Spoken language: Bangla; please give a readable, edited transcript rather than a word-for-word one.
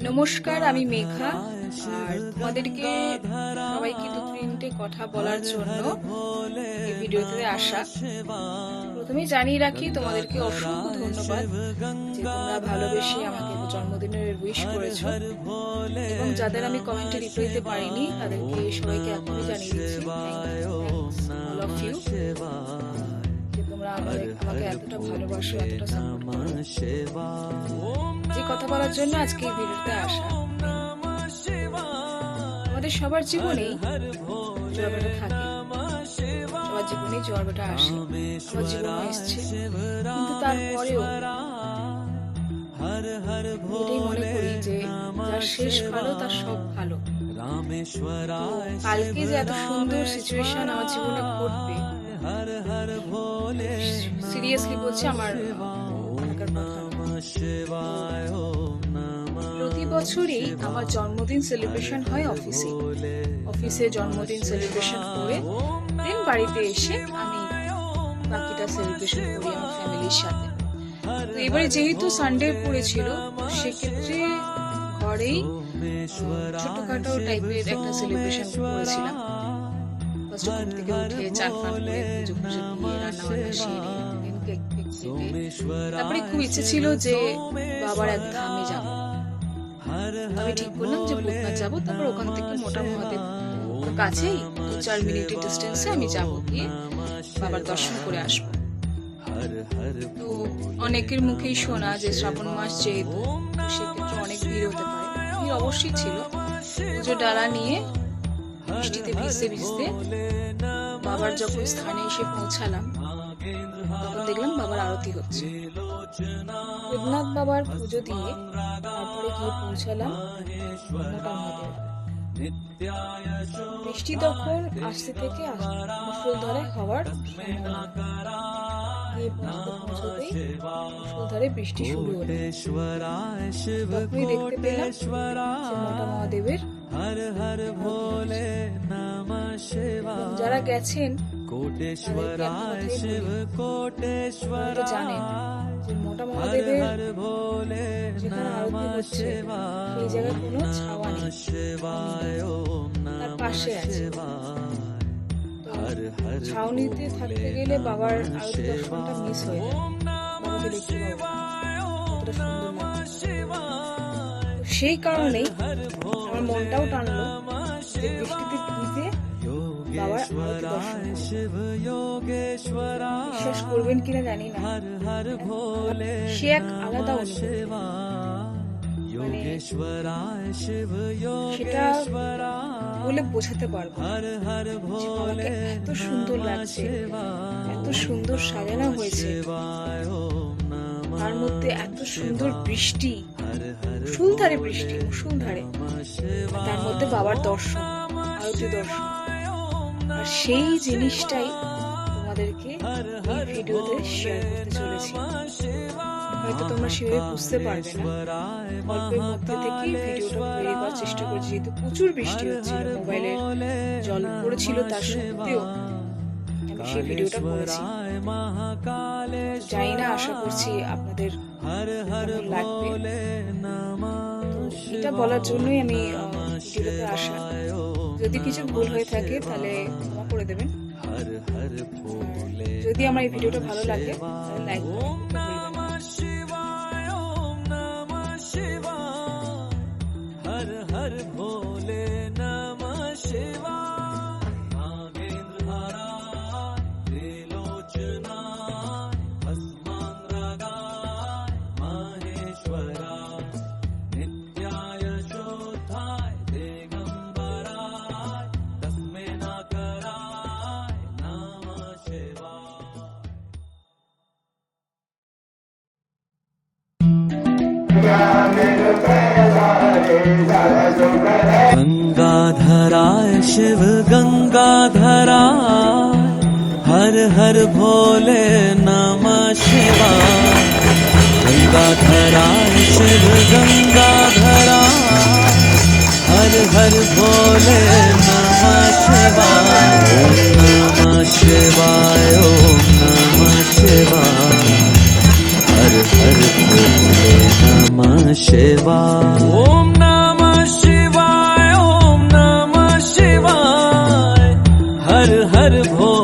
নমস্কার, আমি মেঘা। আর তোমাদেরকে সবাইকে দু তিনটে কথা বলার জন্য এই ভিডিওতে আসা। প্রথমেই জানিয়ে রাখি, তোমাদেরকে অসংখ্য ধন্যবাদ যে তোমরা ভালোবেসে আমাকে জন্মদিনের উইশ করেছো, এবং যাদের আমি কমেন্টে রিপ্লাই দিতে পারিনি তাদেরকে সবাইকে এখনই জানিয়ে দিচ্ছি অল অফ ইউ, যে তোমরা আমাকে এতটা ভালোবাসো, এতটা সাপোর্ট করো। যে কথা বলার জন্য আজকে এই ভিডিওতে আসা, আমাদের সবার জীবনেই জ্বর বাটা থাকে, সবার জীবনেই জ্বর বাটা আসে, আমার জীবনে এসছে। কিন্তু তারপরেও এটাই মনে করি যে যার শেষ ভালো তার সব ভালো। কালকে যে এত সুন্দর সিচুয়েশন আমার জীবনে ঘটবে, সিরিয়াসলি বলছি, আমার প্রতি বছরই আমার জন্মদিন সেলিব্রেশন হয় অফিসে জন্মদিন সেলিব্রেশন করে দেন বাড়িতে এসে আমি বাকিটা সেলিব্রেশন করি আমার ফ্যামিলির সাথে। তো এবারে যেহেতু সানডে পড়েছিল, সেক্ষেত্রে ঘরেই ছোটখাটো টাইপের একটা সেলিব্রেশন করেছিলাম। ফার্স্ট ঘুম থেকে উঠে চান ফান করে পুজো পুজো দিয়ে রান্নাবান্না সেরে কেক কেটে, তারপরে খুব ইচ্ছে ছিল যে বাবার এক ধামে যাব। আমি ঠিক করলাম যে ভূতনাথ যাবো, তারপর ওখান থেকে মোটা মহাদেব কাছেই 2-4 মিনিটের ডিস্টেন্সে আমি যাবো, গিয়ে বাবার দর্শন করে আসবো। তো অনেকের মুখেই শোনা যে শ্রাবণ মাস যেহেতু, সেক্ষেত্রে অনেক ভিড় হতে পারে। ভিড় অবশ্যই ছিল। পুজো ডালা নিয়ে বৃষ্টিতে ভিজতে ভিজতে বাবার যখন স্থানে এসে পৌঁছালাম, তখন দেখলাম বাবার আরতি হচ্ছে। ভূতনাথ বাবার পুজো দিয়ে তারপরে গিয়ে পৌঁছালাম মোটা মহাদেব। বৃষ্টি তখন আসতে থেকে মুষলধারে হওয়ার মুষলধারে বৃষ্টি শুরু হলো। তখনই দেখতে পেলাম মোটা মহাদেবের। যারা গেছেন জানেন যে মোটা মহাদেবের যেখানে আরতি হচ্ছে সেই জায়গায় কোনো ছাওয়া নেই, তার পাশে আছে। ছাউনিতে থাকতে গেলে বাবার আরতি দর্শনটা মিস হয়ে যায়, বাবাকে দেখতে পাবো কতটা সুন্দর লাগছে। সেই কারণেই আমার মনটাও টানলো যে বৃষ্টিতে ভিজে বাবার আরতি দর্শন। বিশ্বাস করবেন কিনা জানি না, সে এক আলাদা অনুভূতি। সেটা বলে বোঝাতে পারবো। বাবাকে এত সুন্দর লাগছে, এত সুন্দর সাজানো হয়েছে, তার মধ্যে এত সুন্দর বৃষ্টি, মুষলধারে বৃষ্টি, মুষলধারে, তার মধ্যে বাবার দর্শন, আরতি দর্শন। আর সেই জিনিসটাই তোমাদেরকে এই ভিডিওতে শেয়ার করতে চলেছি। হয়তো তোমরা সেভাবে বুঝতে পারবে না, অল্পের মধ্যে থেকেই ভিডিওটা তৈরি করার চেষ্টা করছি। যেহেতু প্রচুর বৃষ্টি হচ্ছিল, মোবাইলে জল পড়েছিল, তার সত্ত্বেও আমি সেই ভিডিওটা করেছি। জানি না, আশা করছি আপনাদের লাগবে। এটা বলার জন্যই আমি ভিডিওতে আসা। যদি কিছু ভুল হয়ে থাকে তাহলে ক্ষমা করে দেবেন। যদি আমার এই ভিডিওটা ভালো লাগে তাহলে লাইক করতে ভুলবেন না। गंगाधराय शिव गंगाधराय हर हर भोले नमः शिवाय। गंगाधराय शिव गंगाधराय हर हर भोले नमः शिवाय। ओम नमः शिवाय, ओम नमः शिवाय, हर हर भोले नमः शिवाय ओम नमः शिवाय ओम नमः शिवाय हर हर भोले